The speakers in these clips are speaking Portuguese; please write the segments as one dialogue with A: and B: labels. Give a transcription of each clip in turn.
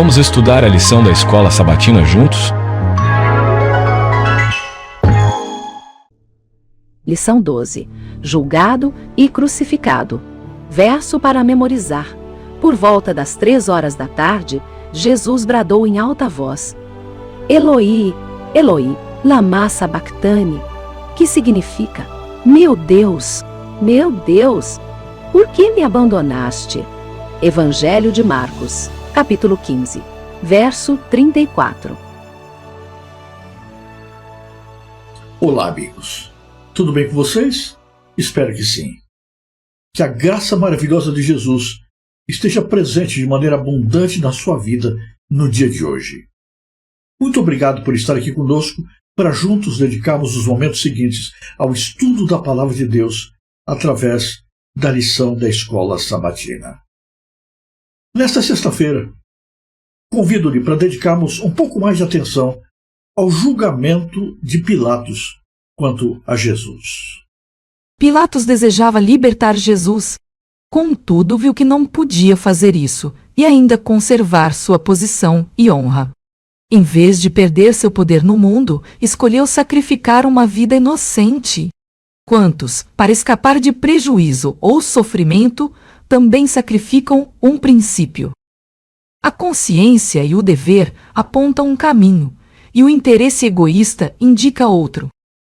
A: Vamos estudar a lição da escola sabatina juntos?
B: Lição 12. Julgado e crucificado. Verso para memorizar. Por volta das 3 horas da tarde, Jesus bradou em alta voz: Eloi, Eloi, lama sabactani, que significa: meu Deus, por que me abandonaste? Evangelho de Marcos, capítulo 15, verso 34.
C: Olá, amigos. Tudo bem com vocês? Espero que sim. Que a graça maravilhosa de Jesus esteja presente de maneira abundante na sua vida no dia de hoje. Muito obrigado por estar aqui conosco para juntos dedicarmos os momentos seguintes ao estudo da Palavra de Deus através da lição da Escola Sabatina. Nesta sexta-feira, convido-lhe para dedicarmos um pouco mais de atenção ao julgamento de Pilatos quanto a Jesus.
D: Pilatos desejava libertar Jesus. Contudo, viu que não podia fazer isso e ainda conservar sua posição e honra. Em vez de perder seu poder no mundo, escolheu sacrificar uma vida inocente. Quantos, para escapar de prejuízo ou sofrimento, também sacrificam um princípio? A consciência e o dever apontam um caminho, e o interesse egoísta indica outro.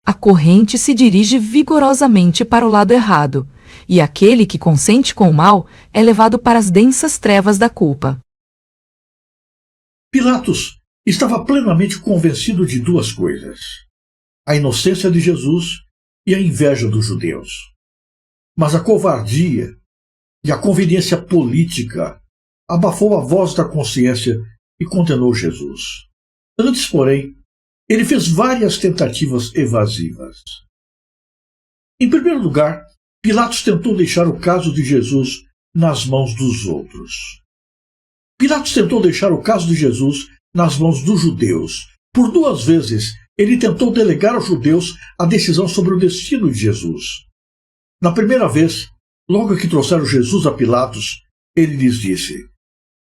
D: A corrente se dirige vigorosamente para o lado errado, e aquele que consente com o mal é levado para as densas trevas da culpa.
C: Pilatos estava plenamente convencido de duas coisas: a inocência de Jesus e a inveja dos judeus. Mas a covardia e a conveniência política abafou a voz da consciência e condenou Jesus. Antes, porém, ele fez várias tentativas evasivas. Em primeiro lugar, Pilatos tentou deixar o caso de Jesus nas mãos dos outros. Pilatos tentou deixar o caso de Jesus nas mãos dos judeus. Por 2 vezes, ele tentou delegar aos judeus a decisão sobre o destino de Jesus. Na primeira vez, logo que trouxeram Jesus a Pilatos, ele lhes disse: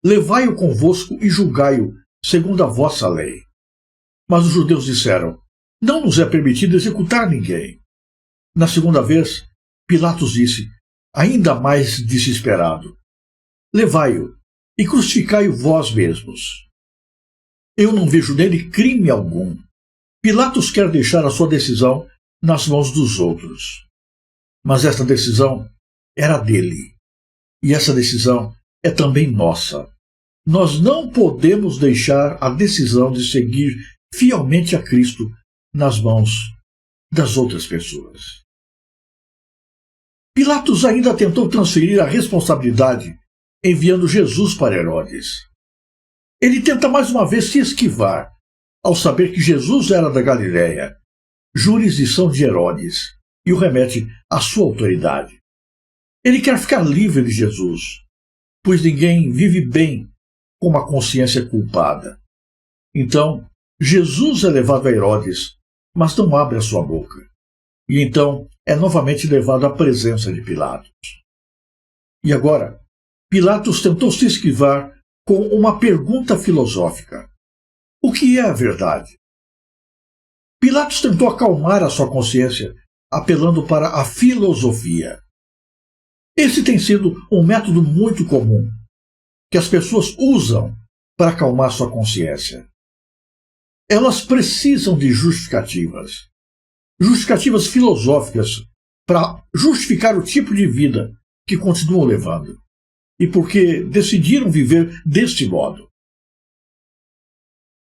C: levai-o convosco e julgai-o, segundo a vossa lei. Mas os judeus disseram: não nos é permitido executar ninguém. Na segunda vez, Pilatos disse, ainda mais desesperado: levai-o e crucificai-o vós mesmos. Eu não vejo nele crime algum. Pilatos quer deixar a sua decisão nas mãos dos outros. Mas esta decisão era dele. E essa decisão é também nossa. Nós não podemos deixar a decisão de seguir fielmente a Cristo nas mãos das outras pessoas. Pilatos ainda tentou transferir a responsabilidade enviando Jesus para Herodes. Ele tenta mais uma vez se esquivar ao saber que Jesus era da Galiléia, jurisdição de Herodes, e o remete à sua autoridade. Ele quer ficar livre de Jesus, pois ninguém vive bem com uma consciência culpada. Então, Jesus é levado a Herodes, mas não abre a sua boca. E então é novamente levado à presença de Pilatos. E agora, Pilatos tentou se esquivar com uma pergunta filosófica: o que é a verdade? Pilatos tentou acalmar a sua consciência, apelando para a filosofia. Esse tem sido um método muito comum, que as pessoas usam para acalmar sua consciência. Elas precisam de justificativas filosóficas, para justificar o tipo de vida que continuam levando, e porque decidiram viver deste modo.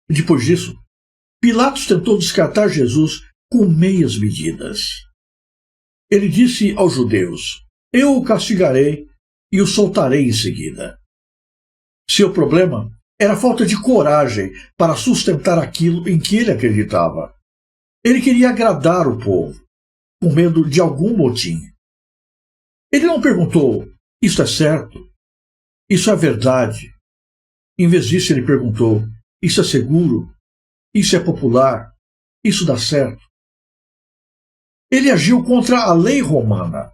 C: Depois disso, Pilatos tentou descartar Jesus com meias medidas. Ele disse aos judeus: eu o castigarei e o soltarei em seguida. Seu problema era a falta de coragem para sustentar aquilo em que ele acreditava. Ele queria agradar o povo, com medo de algum motim. Ele não perguntou: isso é certo? Isso é verdade? Em vez disso, ele perguntou: isso é seguro? Isso é popular? Isso dá certo? Ele agiu contra a lei romana,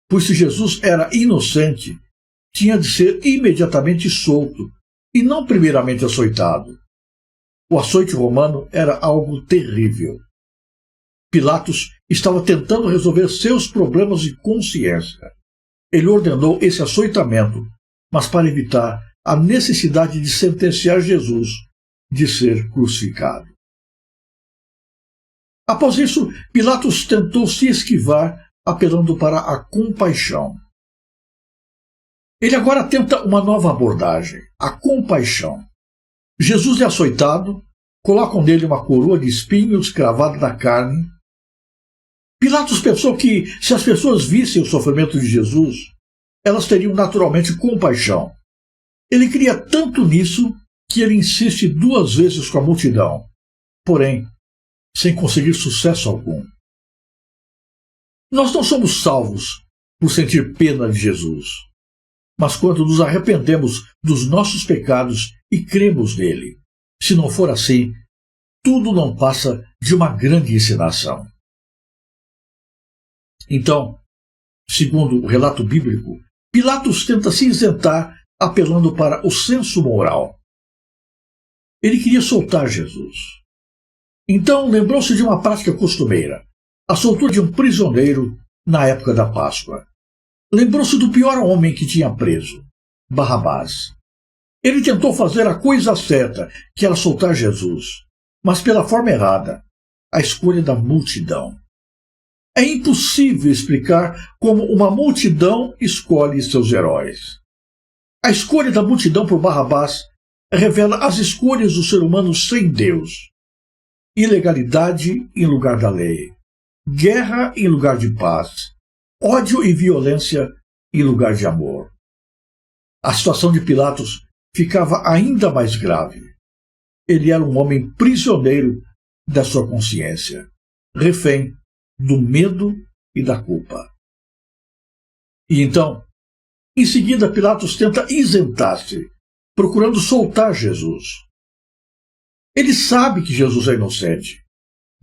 C: pois se Jesus era inocente, tinha de ser imediatamente solto e não primeiramente açoitado. O açoite romano era algo terrível. Pilatos estava tentando resolver seus problemas de consciência. Ele ordenou esse açoitamento, mas para evitar a necessidade de sentenciar Jesus de ser crucificado. Após isso, Pilatos tentou se esquivar, apelando para a compaixão. Ele agora tenta uma nova abordagem, a compaixão. Jesus é açoitado, colocam nele uma coroa de espinhos cravada na carne. Pilatos pensou que, se as pessoas vissem o sofrimento de Jesus, elas teriam naturalmente compaixão. Ele cria tanto nisso que ele insiste 2 vezes com a multidão, porém, sem conseguir sucesso algum. Nós não somos salvos por sentir pena de Jesus, mas quando nos arrependemos dos nossos pecados e cremos nele. Se não for assim, tudo não passa de uma grande encenação. Então, segundo o relato bíblico, Pilatos tenta se isentar apelando para o senso moral. Ele queria soltar Jesus. Então lembrou-se de uma prática costumeira, a soltura de um prisioneiro na época da Páscoa. Lembrou-se do pior homem que tinha preso, Barrabás. Ele tentou fazer a coisa certa, que era soltar Jesus, mas pela forma errada, a escolha da multidão. É impossível explicar como uma multidão escolhe seus heróis. A escolha da multidão por Barrabás revela as escolhas do ser humano sem Deus. Ilegalidade em lugar da lei, guerra em lugar de paz, ódio e violência em lugar de amor. A situação de Pilatos ficava ainda mais grave. Ele era um homem prisioneiro da sua consciência, refém do medo e da culpa. E então, em seguida, Pilatos tenta isentar-se, procurando soltar Jesus. Ele sabe que Jesus é inocente,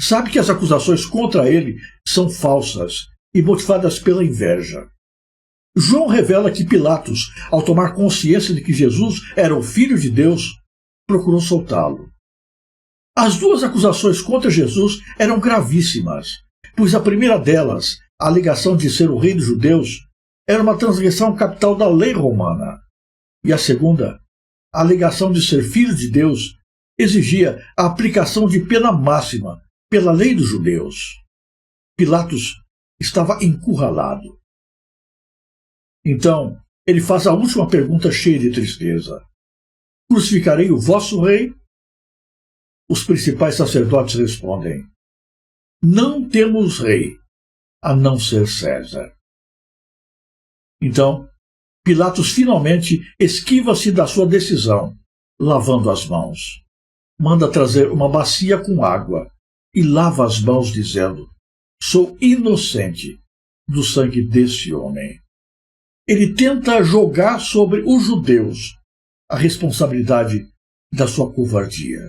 C: sabe que as acusações contra ele são falsas e motivadas pela inveja. João revela que Pilatos, ao tomar consciência de que Jesus era o Filho de Deus, procurou soltá-lo. As 2 acusações contra Jesus eram gravíssimas, pois a primeira delas, a alegação de ser o rei dos judeus, era uma transgressão capital da lei romana, e a segunda, a alegação de ser filho de Deus, exigia a aplicação de pena máxima pela lei dos judeus. Pilatos estava encurralado. Então, ele faz a última pergunta cheia de tristeza. Crucificarei o vosso rei? Os principais sacerdotes respondem: não temos rei, a não ser César. Então, Pilatos finalmente esquiva-se da sua decisão, lavando as mãos. Manda trazer uma bacia com água e lava as mãos, dizendo: sou inocente do sangue desse homem. Ele tenta jogar sobre os judeus a responsabilidade da sua covardia.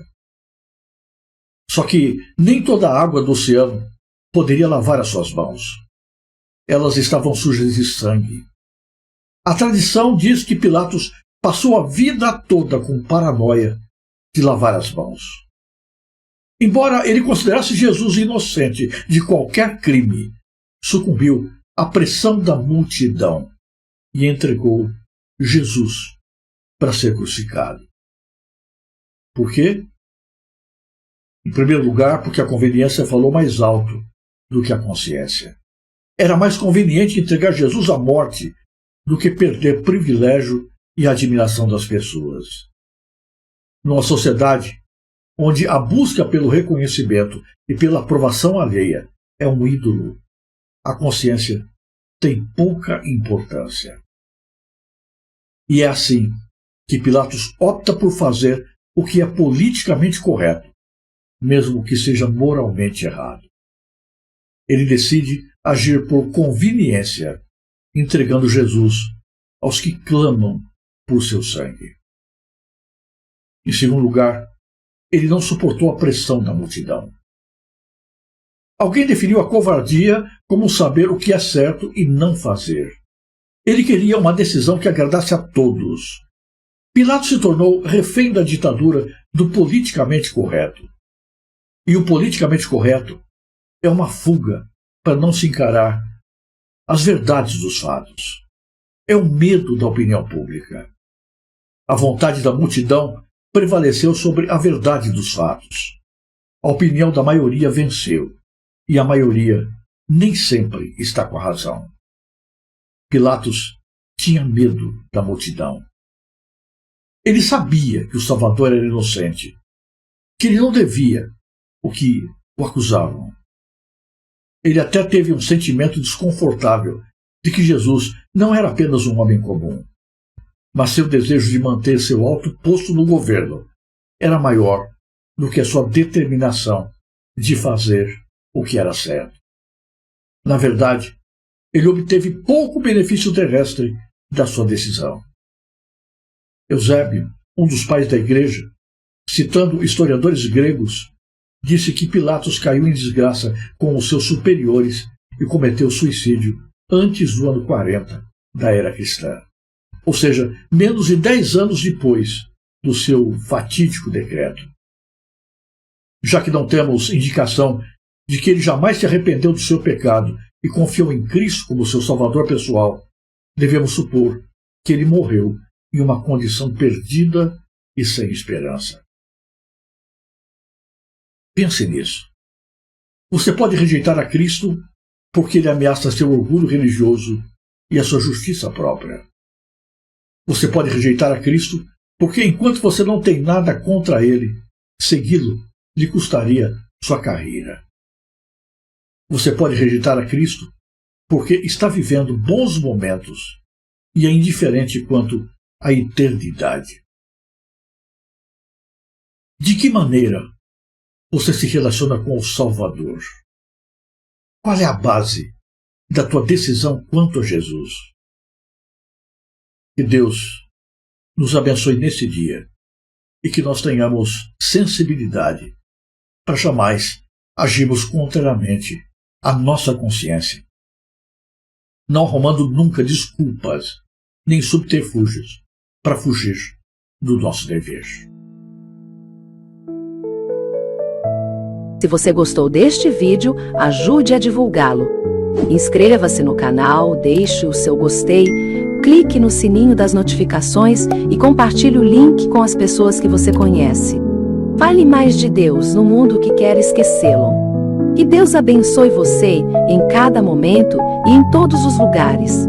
C: Só que nem toda a água do oceano poderia lavar as suas mãos. Elas estavam sujas de sangue. A tradição diz que Pilatos passou a vida toda com paranoia de lavar as mãos. Embora ele considerasse Jesus inocente de qualquer crime, sucumbiu à pressão da multidão e entregou Jesus para ser crucificado. Por quê? Em primeiro lugar, porque a conveniência falou mais alto do que a consciência. Era mais conveniente entregar Jesus à morte do que perder privilégio e admiração das pessoas. Numa sociedade onde a busca pelo reconhecimento e pela aprovação alheia é um ídolo, a consciência tem pouca importância. E é assim que Pilatos opta por fazer o que é politicamente correto, mesmo que seja moralmente errado. Ele decide agir por conveniência, entregando Jesus aos que clamam por seu sangue. Em segundo lugar, ele não suportou a pressão da multidão. Alguém definiu a covardia como saber o que é certo e não fazer. Ele queria uma decisão que agradasse a todos. Pilatos se tornou refém da ditadura do politicamente correto. E o politicamente correto é uma fuga para não se encarar as verdades dos fatos. É o medo da opinião pública. A vontade da multidão prevaleceu sobre a verdade dos fatos. A opinião da maioria venceu, e a maioria nem sempre está com a razão. Pilatos tinha medo da multidão. Ele sabia que o Salvador era inocente, que ele não devia o que o acusavam. Ele até teve um sentimento desconfortável de que Jesus não era apenas um homem comum, mas seu desejo de manter seu alto posto no governo era maior do que a sua determinação de fazer o que era certo. Na verdade, ele obteve pouco benefício terrestre da sua decisão. Eusébio, um dos pais da igreja, citando historiadores gregos, disse que Pilatos caiu em desgraça com os seus superiores e cometeu suicídio antes do ano 40 da era cristã, ou seja, menos de 10 anos depois do seu fatídico decreto. Já que não temos indicação de que ele jamais se arrependeu do seu pecado e confiou em Cristo como seu salvador pessoal, devemos supor que ele morreu em uma condição perdida e sem esperança. Pense nisso. Você pode rejeitar a Cristo porque ele ameaça seu orgulho religioso e a sua justiça própria. Você pode rejeitar a Cristo porque, enquanto você não tem nada contra ele, segui-lo lhe custaria sua carreira. Você pode rejeitar a Cristo porque está vivendo bons momentos e é indiferente quanto à eternidade. De que maneira você se relaciona com o Salvador? Qual é a base da tua decisão quanto a Jesus? Que Deus nos abençoe nesse dia e que nós tenhamos sensibilidade para jamais agirmos contrariamente à nossa consciência, não arrumando nunca desculpas nem subterfúgios para fugir do nosso dever.
B: Se você gostou deste vídeo, ajude a divulgá-lo. Inscreva-se no canal, deixe o seu gostei, clique no sininho das notificações e compartilhe o link com as pessoas que você conhece. Fale mais de Deus no mundo que quer esquecê-lo. Que Deus abençoe você em cada momento e em todos os lugares.